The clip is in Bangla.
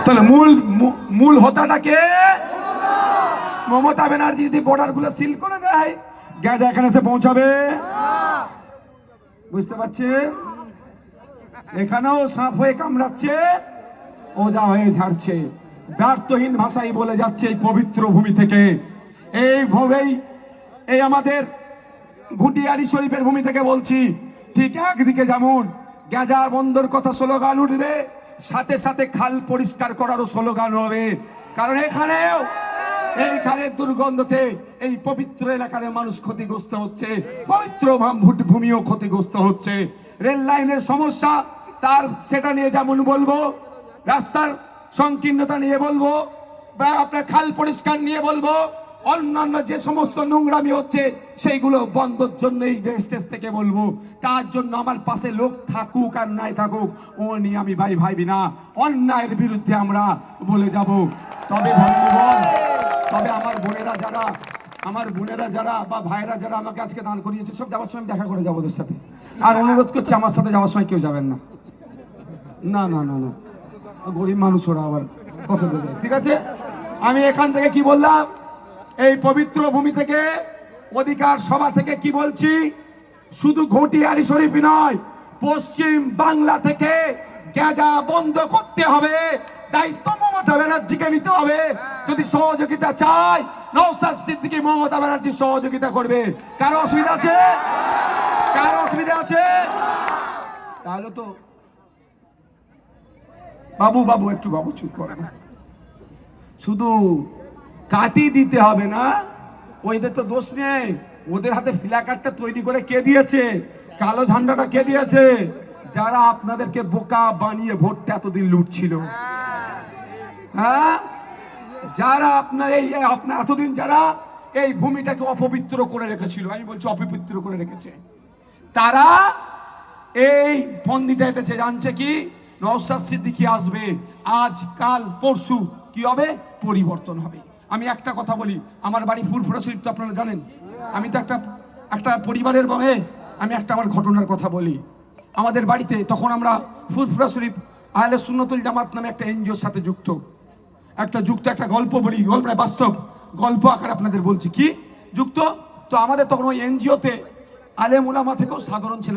তাহলে মূল মূল হোতাটাকে মমতা ব্যানার্জি যদি বর্ডার গুলো সিল করে দেয়, গাঁজা এখানে এসে পৌঁছাবে? বুঝতে পারছে? এখানেও সাপ হয়ে কামড়াচ্ছে, ওজা হয়ে ঝাড়ছে, ব্যর্থহীন ভাষাই বলে যাচ্ছে এই পবিত্র ভূমি থেকে। এইভাবেই এই আমাদের ঘুটিয়ারি শরীফের ভূমি থেকে বলছি, ঠিক একদিকে যেমন গাঁজা বন্ধর কথা স্লোগান উঠবে, সাথে সাথে খাল পরিষ্কার করারও স্লোগান হবে। কারণ এখানেও এই খালের দুর্গন্ধতে এই পবিত্র এলাকার মানুষ ক্ষতিগ্রস্ত হচ্ছে, পবিত্র ভূমিও ক্ষতিগ্রস্ত হচ্ছে। রেল লাইনের সমস্যা, তার সেটা নিয়ে যেমন বলবো, রাস্তার সংকীর্ণতা নিয়ে বলবো, বা আপনার খাল পরিষ্কার নিয়ে বলবো, অন্যান্য যে সমস্ত নোংরামি হচ্ছে সেইগুলো বন্ধর জন্য এই স্টেজ থেকে বলবো। তার জন্য আমার পাশে লোক থাকুক আর নাই থাকুক, ও নিয়ে আমি ভাইবি না, অন্যায়ের বিরুদ্ধে আমরা বলে যাব। তবে বন্ধুগণ, তবে আমার বোনেরা যারা বা ভাইরা যারা আমাকে আজকে দান করিয়েছে, সব যাওয়ার সময় দেখা করে যাবো ওদের সাথে। আর অনুরোধ করছি, আমার সাথে যাওয়ার সময় কেউ যাবেন না, না না না না, গরিব মানুষ ওরা আবার কত দেবে। ঠিক আছে, আমি এখান থেকে কি বললাম, এই পবিত্র ভূমি থেকে, অধিকার সভা থেকে কি বলছি, শুধু ঘটিয়ারি শরীফ নয়, পশ্চিম বাংলা থেকে গাঁজা বন্ধ করতে হবে। দায়িত্ব মমতা ব্যানার্জিকে নিতে হবে। যদি সহযোগিতা চাই, নওশাদ সিদ্দিকী মমতা ব্যানার্জি সহযোগিতা করবে। কারো অসুবিধা আছে? কারো অসুবিধা আছে? তাহলে তো বাবু একটু চুপ করে না, শুধু কাটি দিতে হবে না, ওইদের তো দোষ নেই। ওদের হাতে ফ্ল্যাকার্ডটা তৈরি করে কে দিয়েছে? কালো ঝান্ডাটা কে দিয়েছে? যারা আপনাদেরকে বোকা বানিয়ে ভোটটা এতদিন লুটছিল, হ্যাঁ, যারা আপনার এতদিন যারা এই ভূমিটাকে অপবিত্র করে রেখেছিল, আমি বলছি অপবিত্র করে রেখেছে, তারা এই ফন্দিটা এটেছে। জানছে কি নওশাদ সিদ্দিকী আসবে, আজ কাল পরশু কি হবে? পরিবর্তন হবে। আমি একটা কথা বলি, আমার বাড়ি ফুরফুরা শরীফ তো আপনারা জানেন। আমি তো একটা পরিবারের বয়ে আমি আমার ঘটনার কথা বলি। আমাদের বাড়িতে তখন আমরা ফুরফুরা শরীফ আহলে সুন্নতুল জামাত নামে একটা এনজিওর সাথে যুক্ত একটা গল্প বলি, গল্প নয়, বাস্তব গল্প আকারে আপনাদের বলছি। কি যুক্ত? তো আমাদের তখন ওই এনজিওতে আলেম উলামা থেকেও সাধারণ ছিল।